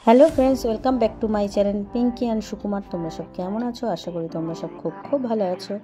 Hello friends, welcome back to my channel Pinky and Sukumar. তোমরা সব কেমন আছো? আশা করি তোমরা সব খুব ভালো আছো।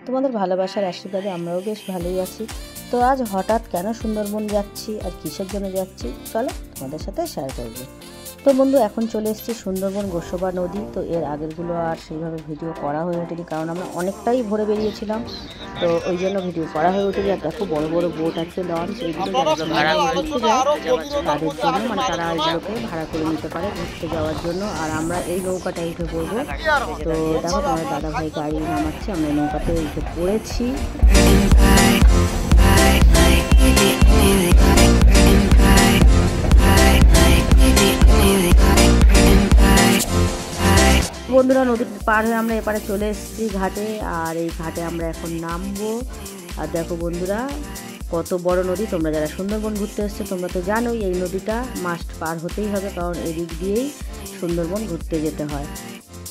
তোমাদের ভালোবাসার আশীর্বাদে আমরাও বেশ ভালোই আছি। তো আজ হঠাৎ কেন সুন্দরবন যাচ্ছি আর কিসের জন্য যাচ্ছি চলো তোমাদের সাথে শেয়ার করবো। তো বন্ধু, এখন চলে এসেছি সুন্দরবন গোসবা নদী। তো এর আগেরগুলো আর সেইভাবে ভিডিও করা হয়ে ওঠেনি, কারণ আমরা অনেকটাই ভোরে বেরিয়েছিলাম, তো ওই জন্য ভিডিও করা হয়ে ওঠেনি। আর দেখো বড় বড় বোট আছে, লঞ্চ, এইগুলো ভাড়া ঘুরতে যায় তাদের জন্য, মানে তারা এগুলোকে ভাড়া করে নিতে পারে ঘুরতে যাওয়ার জন্য। আর আমরা এই নৌকাটায় উঠে পড়বো। তো দেখো তোমার দাদা ভাই গাড়ি নামাচ্ছে, আমরা নৌকাতে উঠে পড়েছি। বন্ধুরা, নদী পার হয়ে আমরা এপারে চলে এসেছি ঘাটে, আর এই ঘাটে আমরা এখন নামবো। আর দেখো বন্ধুরা, কত বড় নদী। তোমরা যারা সুন্দরবন ঘুরতে এসছো তোমরা তো জানোই এই নদীটা মাস্ট পার হতেই হবে, কারণ এদিক দিয়েই সুন্দরবন ঘুরতে যেতে হয়।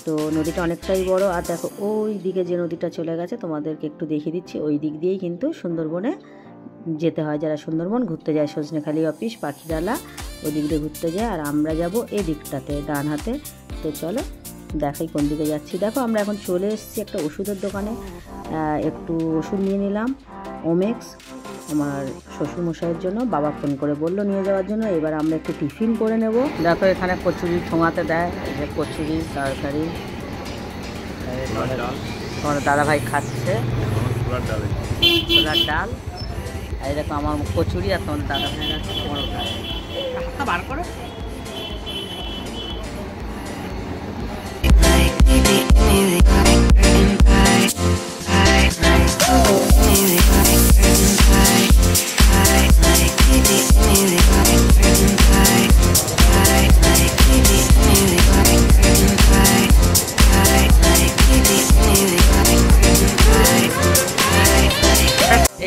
তো নদীটা অনেকটাই বড়। আর দেখো ওই দিকে যে নদীটা চলে গেছে তোমাদেরকে একটু দেখিয়ে দিচ্ছি, ওই দিক দিয়েই কিন্তু সুন্দরবনে যেতে হয়। যারা সুন্দরবন ঘুরতে যায়, সজনেখালি অফিস, পাখিরালা, ওই দিক দিয়ে ঘুরতে যায়। আর আমরা যাব এই দিকটাতে, ডান হাতে। তো চলো দেখাই কোন দিকে যাচ্ছি। দেখো আমরা এখন চলে এসেছি একটা ওষুধের দোকানে, একটু ওষুধ নিয়ে নিলাম ওমেক্স আমার শ্বশুরমশাইয়ের জন্য। বাবা ফোন করে বললো নিয়ে যাওয়ার জন্য। এবার আমরা একটু টিফিন করে নেব। দেখো এখানে কচুরি ঠোঙাতে দেয়, যে কচুরি তরকারি তোমার দাদা ভাই খাচ্ছে, ছোলার ডাল। আর দেখো আমার কচুরি, আর তোমার দাদা ভাই খাচ্ছে বার করে।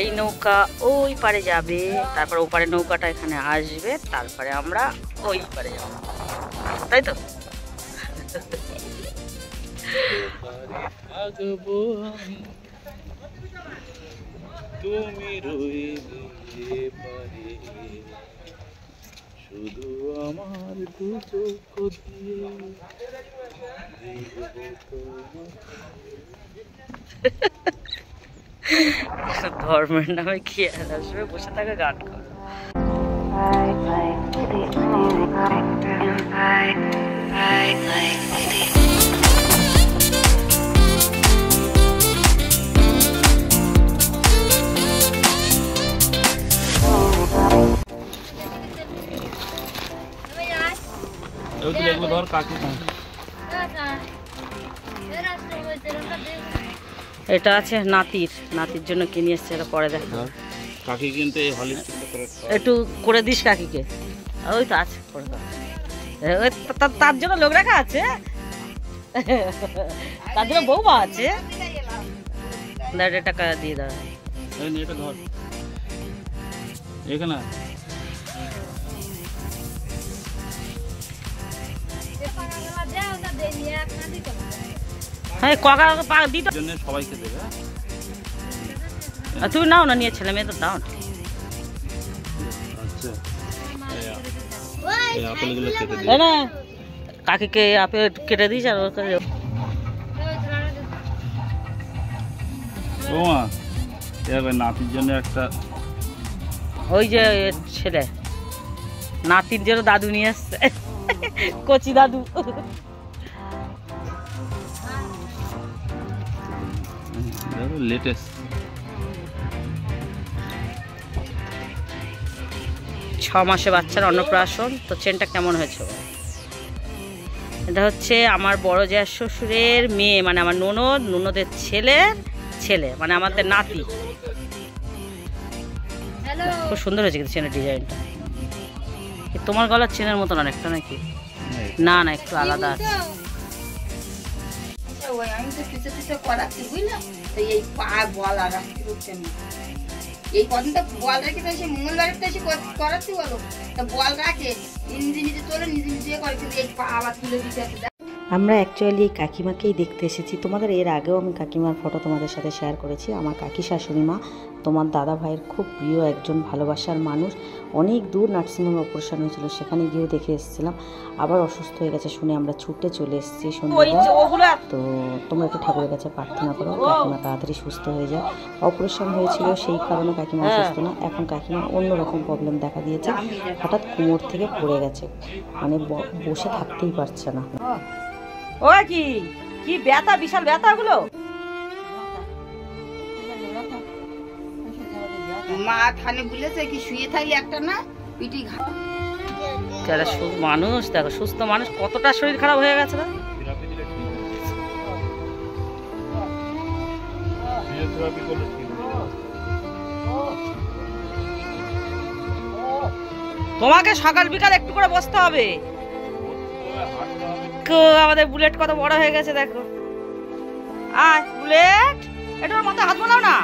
এই নৌকা ওই পারে যাবে, তারপর ওপারে নৌকাটা এখানে আসবে, তারপরে আমরা ওই পারে যাবো, তাই তো? তুমি রইলে পারে শুধু আমার দু চোখ দিয়ে। ধর্মের নামে কি আসবে, বসে থাকা গান কর। এটা আছে নাতির জন্য কিনে এসছে, এটা পরে দেখ। কাকি কিন্তু একটু করে দিস কাকিকে, ওই তো আছে করে দাও। তার জন্য লোক রাখা আছে, তার জন্য বৌমা আছে। টাকা দিয়ে দাও এখানে। হ্যাঁ কাকা দিতে সবাইকে দেবে। তুমি নাও না, নিয়ে ছেলে মেয়ে তো দাও না। কাকিকে আপেল কেটে দিস। আর নাতির জন্য একটা, ওই যে ছেলে নাতির জন্য দাদু নিয়ে আসছে, কচি দাদু। লেটেস্ট 6 মাসে বাচ্চার অন্নপ্রাশন। তো চেনটা কেমন হয়েছে? এটা হচ্ছে আমার বড় জ্যাঠ শ্বশুরের মেয়ে, মানে আমার ননদের ছেলে, মানে আমাদের নাতি। খুব সুন্দর হয়েছে কিন্তু চেনের ডিজাইনটা। তোমার গলার চেনের মতন অনেকটা নাকি? না না, একটু আলাদা আছে। আমি তো পিছে পিছে করাচ্ছি, বুঝলাম। এই পা বল আর এই কদিনটা বল রেখে তো মঙ্গলবারের তো এসে করাচ্ছি, বলো। তা বল রাখে নিজে নিজে চলে, নিজে নিজে করে, কিন্তু এই পা আবার তুলে দিতে আছে। আমরা অ্যাকচুয়ালি কাকিমাকেই দেখতে এসেছি। তোমাদের এর আগেও আমি কাকিমার ফটো তোমাদের সাথে শেয়ার করেছি। আমার কাকি শাশুড়ি মা তোমার দাদা ভাইয়ের খুব প্রিয় একজন ভালোবাসার মানুষ। অনেক দূর নার্সিংহোমে অপারেশন হয়েছিল, সেখানে গিয়েও দেখে এসেছিলাম। আবার অসুস্থ হয়ে গেছে শুনে আমরা ছুটে চলে এসেছি সন্ধ্যাবেলা। তো তোমরা একটু ঠাকুরের কাছে প্রার্থনা করো কাকিমা তাড়াতাড়ি সুস্থ হয়ে যায়। অপারেশন হয়েছিল সেই কারণে কাকিমা সুস্থ না, এখন কাকিমা অন্যরকম প্রবলেম দেখা দিয়েছে। হঠাৎ কোমর থেকে পড়ে গেছে, মানে বসে থাকতেই পারছে না। ও কি কি ব্যথা, বিশাল ব্যথা গুলো। মা থানে বলেছে কি শুয়ে থাকলে একটা না পিটি যারা মানুষ দেখো, সুস্থ মানুষ কতটা শরীর খারাপ হয়ে গেছে না। তোমাকে সকাল বিকাল একটু করে বসতে হবে। আমাদের বুলেট কত বড় হয়ে গেছে দেখো। আয় বুলেট, এটার মতো হাত বানাও না।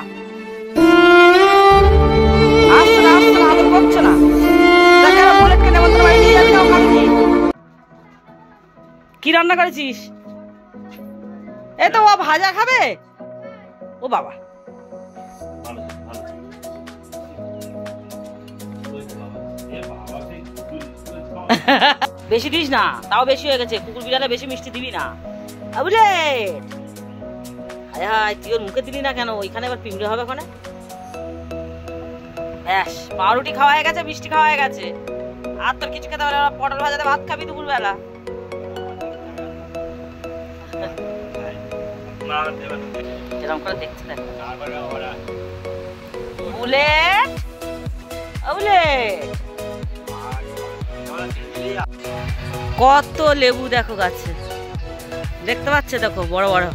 আসছে না আসছে না, আদর করছো না। বুলেটকে নেমন্তন্ন বাড়ি নিয়ে যাবি না ওখানে। কি রান্না করেছিস? এই তো ও ভাজা খাবে। ও বাবা, বেশি দিস না, তাও বেশি হয়ে গেছে। কুকুর বিড়ালে বেশি মিষ্টি দিবি না। বুলেট হায় তুই ওর মুখে দিলি না কেন? ওইখানে এবার পিমড়ে হবে ওখানে। ব্যাস, পাউরুটি খাওয়া হয়ে গেছে, মিষ্টি খাওয়া হয়ে গেছে। আর তোর কিছু খেতে হবে না। পটল ভাজাতে ভাত খাবি দুপুর বেলা। এরকম করে দেখছে দেখ বুলেট। বুলেট কত লেবু দেখো গাছে, দেখতে পাচ্ছে দেখো বড় বড়।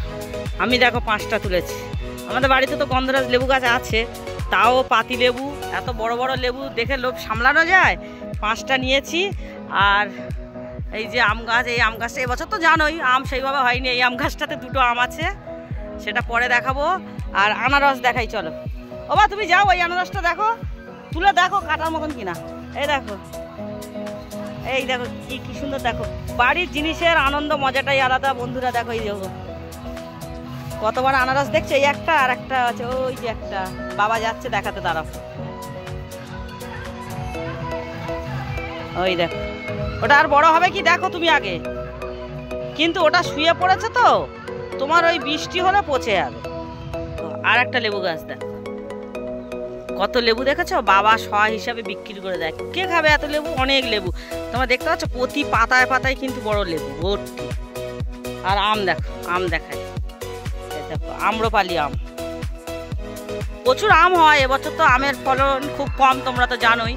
আমি দেখো 5টা তুলেছি। আমাদের বাড়িতে তো গন্ধরাজ লেবু গাছ আছে, তাও পাতি লেবু এত বড় বড় লেবু দেখে লোভ সামলানো যায়। 5টা নিয়েছি। আর এই যে আম গাছ, এই আম গাছটা এবছর তো জানোই আম সেইভাবে হয়নি। এই আম গাছটাতে 2টো আম আছে, সেটা পরে দেখাবো। আর আনারস দেখাই চলো। ও বা তুমি যাও, ওই আনারসটা দেখো, তুলে দেখো কাটার মতন কিনা। এই দেখো, এই দেখো কি কি সুন্দর। দেখো বাড়ির জিনিসের আনন্দ মজাটাই আলাদা বন্ধুরা। দেখো এই দেখো কত বড় আনারস দেখছো। এই একটা, আর একটা আছে ওই যে একটা। বাবা যাচ্ছে দেখাতে, দাঁড়াও। ওই দেখো, ওটা আর বড় হবে কি দেখো তুমি আগে। কিন্তু ওটা শুয়ে পড়েছে তো, তোমার ওই বৃষ্টি হলে পচে যাবে। আর একটা লেবু গাছ দেখো, কত লেবু দেখেছো। বাবা শোয়া হিসাবে বিক্রি করে দেয়। কে খাবে এত লেবু? অনেক লেবু তোমরা দেখতে পাচ্ছ, প্রতি পাতায় পাতায় কিন্তু বড় লেবু ভর্তি। আর আম দেখো, আম দেখায় দেখো, আম্রপালি আম। প্রচুর আম হয় এবছর। তো আমের ফলন খুব কম, তোমরা তো জানোই।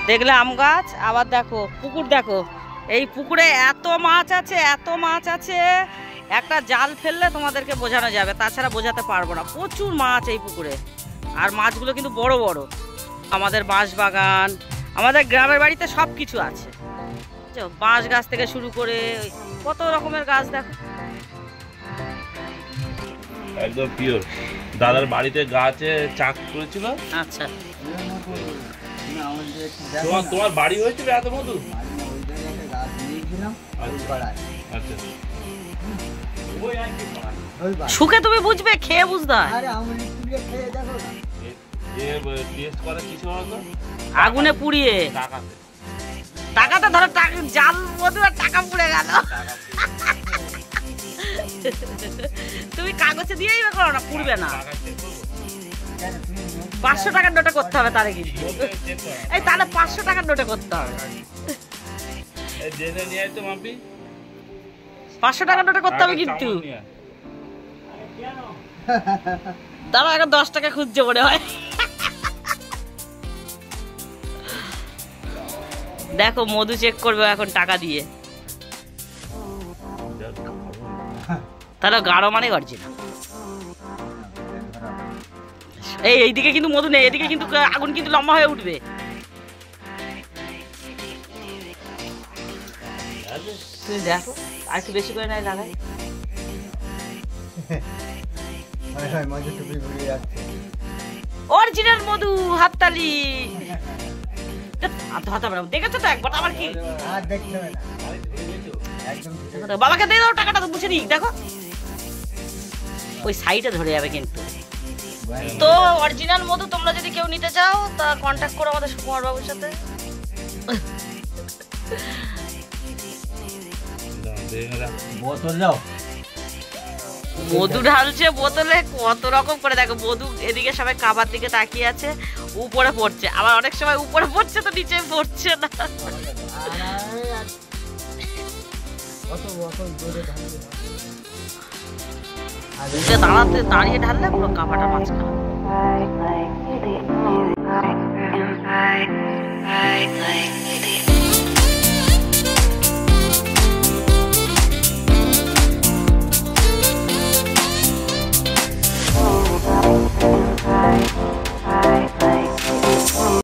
দেখলে আম গাছ। আবার দেখো পুকুর, দেখো এই পুকুরে এত মাছ আছে, এত মাছ আছে। একটা জাল ফেললে তোমাদেরকে বোঝানো যাবে, তাছাড়া বোঝাতে পারবো না। প্রচুর মাছ এই পুকুরে, আর মাছগুলো কিন্তু বড় বড়। আমাদের বাঁশ বাগান, আমাদের গ্রামের বাড়িতে সব কিছু আছে। বাঁশ গাছ থেকে শুরু করে কত রকমের গাছ দেখো। একদম পিওর। দাদার বাড়িতে গাছে চাষ করেছিল। আচ্ছা, তোমার বাড়ি হয়েছিল এত মধু? শুকে তুমি বুঝবে, খেয়ে বুঝতে হয়। আগুনে পুড়িয়ে টাকাটা ধরো, জাল মধু আর টাকা পুড়ে গেল। তুমি কাগজে দিয়েই করো না, পুড়বে না। 500 টাকার নোটে করতে হবে তাহলে কিন্তু। এই তাহলে 500 টাকার নোটে করতে হবে। 500 টাকার নোটে করতে হবে কিন্তু। তারা এখন 10 টাকা খুঁজছে মনে হয়। দেখো মধু চেক করবে এখন টাকা দিয়ে। তাহলে গাঢ় মানে গর্জে না। এইদিকে কিন্তু মধু নেই, এদিকে কিন্তু আগুন কিন্তু লম্বা হয়ে উঠবে। দেখো আর একটু বেশি করে নাই লাগাই। অরিজিনাল মধু, হাততালি। আর ধরতে পারবো, দেখেছো তো একবার আমার কি আর দেখতে হবে না একদম বাবাকে দিয়ে দাও টাকাটা, তো বুঝে নিক। দেখো ওই সাইডে ধরে যাবে কিন্তু। তো অরিজিনাল মধু তোমরা যদি কেউ নিতে চাও তা কন্ট্যাক্ট করো আমাদের সুকুমার বাবুর সাথে। বোতল দাও। মধু ঢালছে বোতলে কত রকম করে। দেখো মধু এদিকে সবাই কাবার দিকে তাকিয়ে আছে, উপরে পড়ছে, আবার অনেক সময় উপরে পড়ছে তো নিচে পড়ছে না। কত বোতল জোরে ঢালবে। দাঁড়িয়ে ঢাললে পুরো কাবাটা মাঝখানে।